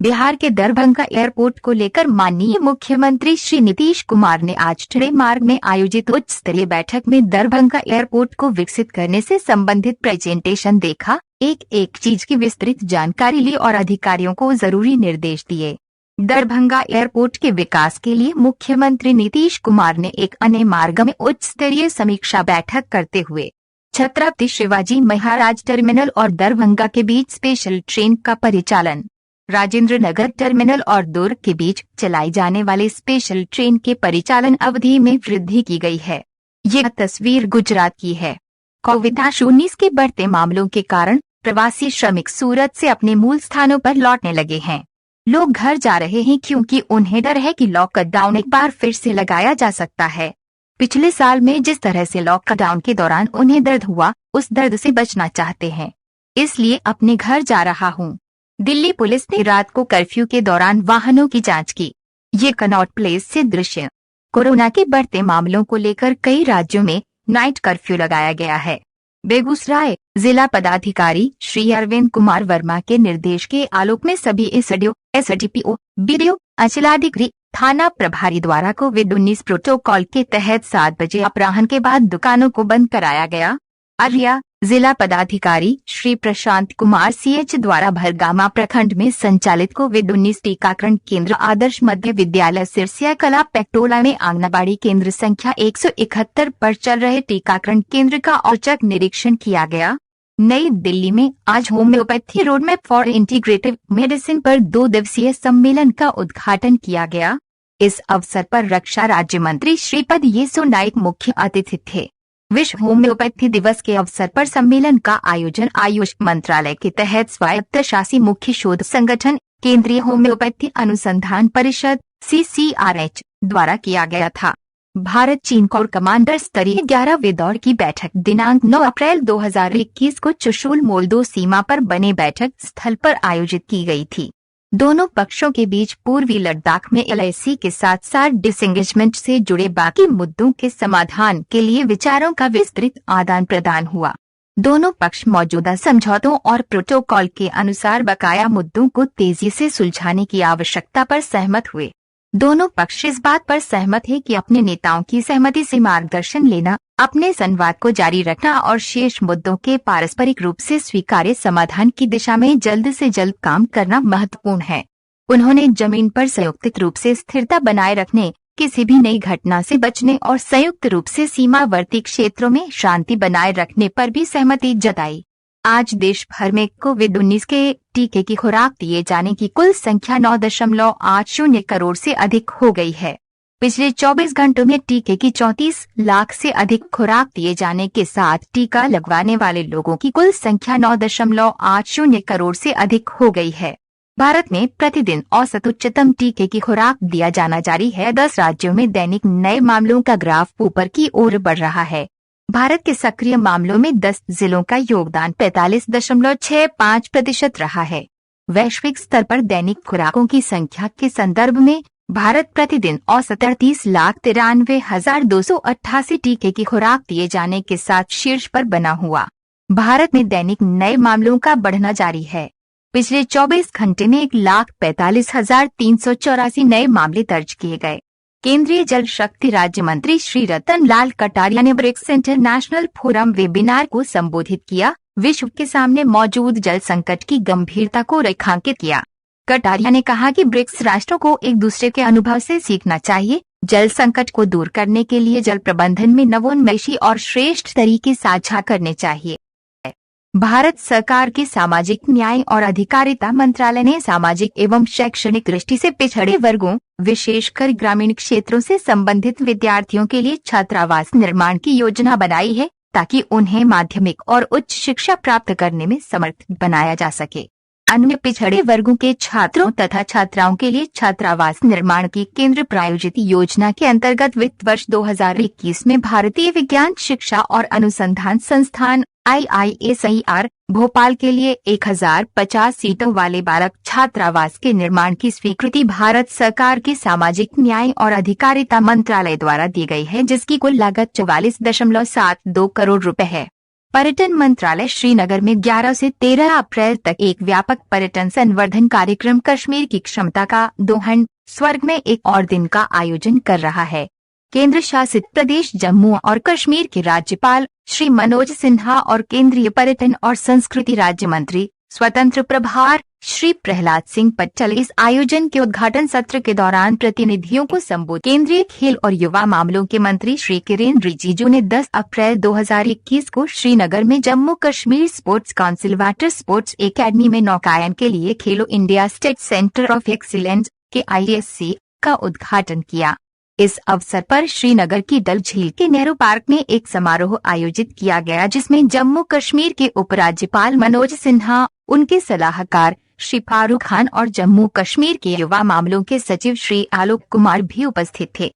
बिहार के दरभंगा एयरपोर्ट को लेकर माननीय मुख्यमंत्री श्री नीतीश कुमार ने आज टुडे मार्ग में आयोजित उच्च स्तरीय बैठक में दरभंगा एयरपोर्ट को विकसित करने से संबंधित प्रेजेंटेशन देखा, एक चीज की विस्तृत जानकारी ली और अधिकारियों को जरूरी निर्देश दिए। दरभंगा एयरपोर्ट के विकास के लिए मुख्यमंत्री नीतीश कुमार ने एक अन्य मार्ग में उच्च स्तरीय समीक्षा बैठक करते हुए छत्रपति शिवाजी महाराज टर्मिनल और दरभंगा के बीच स्पेशल ट्रेन का परिचालन, राजेंद्र नगर टर्मिनल और दुर्ग के बीच चलाई जाने वाले स्पेशल ट्रेन के परिचालन अवधि में वृद्धि की गई है। यह तस्वीर गुजरात की है। कोविड-19 के बढ़ते मामलों के कारण प्रवासी श्रमिक सूरत से अपने मूल स्थानों पर लौटने लगे हैं। लोग घर जा रहे हैं क्योंकि उन्हें डर है कि लॉकडाउन एक बार फिर से लगाया जा सकता है। पिछले साल में जिस तरह से लॉकडाउन के दौरान उन्हें दर्द हुआ, उस दर्द से बचना चाहते हैं, इसलिए अपने घर जा रहा हूं। दिल्ली पुलिस ने रात को कर्फ्यू के दौरान वाहनों की जांच की। ये कनॉट प्लेस से दृश्य। कोरोना के बढ़ते मामलों को लेकर कई राज्यों में नाइट कर्फ्यू लगाया गया है। बेगूसराय जिला पदाधिकारी श्री अरविंद कुमार वर्मा के निर्देश के आलोक में सभी एसडीओ, एसडीपीओ, बीडीओ, अंचलाधिकारी, थाना प्रभारी द्वारा कोविड-19 प्रोटोकॉल के तहत 7 बजे अपराह्न के बाद दुकानों को बंद कराया गया। अरिया जिला पदाधिकारी श्री प्रशांत कुमार सीएच द्वारा भरगामा प्रखंड में संचालित कोविड-19 टीकाकरण केंद्र आदर्श मध्य विद्यालय सिरसिया कला पेक्टोला में आंगनबाड़ी केंद्र संख्या 171 पर चल रहे टीकाकरण केंद्र का औचक निरीक्षण किया गया। नई दिल्ली में आज homeopathy road map for integrative medicine पर 2 दिवसीय सम्मेलन का उद्घाटन किया गया। इस अवसर पर रक्षा राज्य मंत्री श्रीपद येसो नाइक मुख्य अतिथि थे। विश्व होम्योपैथी दिवस के अवसर पर सम्मेलन का आयोजन आयुष मंत्रालय के तहत स्वायत्त शासी मुख्य शोध संगठन केंद्रीय होम्योपैथी अनुसंधान परिषद CCRH द्वारा किया गया था। भारत चीन कोर कमांडर स्तरीय 11वें दौर की बैठक दिनांक 9 अप्रैल 2021 को चुशूल मोल्दो सीमा पर बने बैठक स्थल पर आयोजित की गई थी। दोनों पक्षों के बीच पूर्वी लद्दाख में LAC के साथ साथ डिसएंगेजमेंट से जुड़े बाकी मुद्दों के समाधान के लिए विचारों का विस्तृत आदान प्रदान हुआ। दोनों पक्ष मौजूदा समझौतों और प्रोटोकॉल के अनुसार बकाया मुद्दों को तेजी से सुलझाने की आवश्यकता पर सहमत हुए। दोनों पक्ष इस बात पर सहमत है कि अपने नेताओं की सहमति से मार्गदर्शन लेना, अपने संवाद को जारी रखना और शेष मुद्दों के पारस्परिक रूप से स्वीकार्य समाधान की दिशा में जल्द से जल्द काम करना महत्वपूर्ण है। उन्होंने जमीन पर संयुक्त रूप से स्थिरता बनाए रखने, किसी भी नई घटना से बचने और संयुक्त रूप से सीमावर्ती क्षेत्रों में शांति बनाए रखने पर भी सहमति जताई। आज देश भर में कोविड-19 के टीके की खुराक दिए जाने की कुल संख्या 9.80 करोड़ से अधिक हो गई है। पिछले 24 घंटों में टीके की 34 लाख से अधिक खुराक दिए जाने के साथ टीका लगवाने वाले लोगों की कुल संख्या 9.80 करोड़ से अधिक हो गई है। भारत में प्रतिदिन औसत उच्चतम टीके की खुराक दिया जाना जारी है। 10 राज्यों में दैनिक नए मामलों का ग्राफ ऊपर की ओर बढ़ रहा है। भारत के सक्रिय मामलों में 10 जिलों का योगदान 45.65% रहा है। वैश्विक स्तर पर दैनिक खुराकों की संख्या के संदर्भ में भारत प्रतिदिन औसत 38,93,288 टीके की खुराक दिए जाने के साथ शीर्ष पर बना हुआ। भारत में दैनिक नए मामलों का बढ़ना जारी है। पिछले 24 घंटे में 1,45,384 नए मामले दर्ज किए गए। केंद्रीय जल शक्ति राज्य मंत्री श्री रतन लाल कटारिया ने ब्रिक्स इंटरनेशनल फोरम वेबिनार को संबोधित किया, विश्व के सामने मौजूद जल संकट की गंभीरता को रेखांकित किया। कटारिया ने कहा कि ब्रिक्स राष्ट्रों को एक दूसरे के अनुभव से सीखना चाहिए। जल संकट को दूर करने के लिए जल प्रबंधन में नवोन्मेषी और श्रेष्ठ तरीके साझा करने चाहिए। भारत सरकार के सामाजिक न्याय और अधिकारिता मंत्रालय ने सामाजिक एवं शैक्षणिक दृष्टि से पिछड़े वर्गों, विशेषकर ग्रामीण क्षेत्रों से संबंधित विद्यार्थियों के लिए छात्रावास निर्माण की योजना बनाई है, ताकि उन्हें माध्यमिक और उच्च शिक्षा प्राप्त करने में समर्थ बनाया जा सके। अन्य पिछड़े वर्गों के छात्रों तथा छात्राओं के लिए छात्रावास निर्माण की केंद्र प्रायोजित योजना के अंतर्गत वित्त वर्ष 2021 में भारतीय विज्ञान शिक्षा और अनुसंधान संस्थान IISER भोपाल के लिए 1050 सीटों वाले बालक छात्रावास के निर्माण की स्वीकृति भारत सरकार के सामाजिक न्याय और अधिकारिता मंत्रालय द्वारा दी गई है, जिसकी कुल लागत 44.72 करोड़ रुपए है। पर्यटन मंत्रालय श्रीनगर में 11 से 13 अप्रैल तक एक व्यापक पर्यटन संवर्धन कार्यक्रम कश्मीर की क्षमता का दोहन स्वर्ग में एक और दिन का आयोजन कर रहा है। केंद्र शासित प्रदेश जम्मू और कश्मीर के राज्यपाल श्री मनोज सिन्हा और केंद्रीय पर्यटन और संस्कृति राज्य मंत्री स्वतंत्र प्रभार श्री प्रहलाद सिंह पटेल इस आयोजन के उद्घाटन सत्र के दौरान प्रतिनिधियों को संबोधित। केंद्रीय खेल और युवा मामलों के मंत्री श्री किरेन रिजिजू ने 10 अप्रैल 2021 को श्रीनगर में Jammu Kashmir sports council water sports academy में नौकायन के लिए खेलो India state centre of excellence के ISC का उद्घाटन किया। इस अवसर पर श्रीनगर की डल झील के नेहरू पार्क में एक समारोह आयोजित किया गया, जिसमें जम्मू कश्मीर के उपराज्यपाल मनोज सिन्हा, उनके सलाहकार श्री फारूक खान और जम्मू कश्मीर के युवा मामलों के सचिव श्री आलोक कुमार भी उपस्थित थे।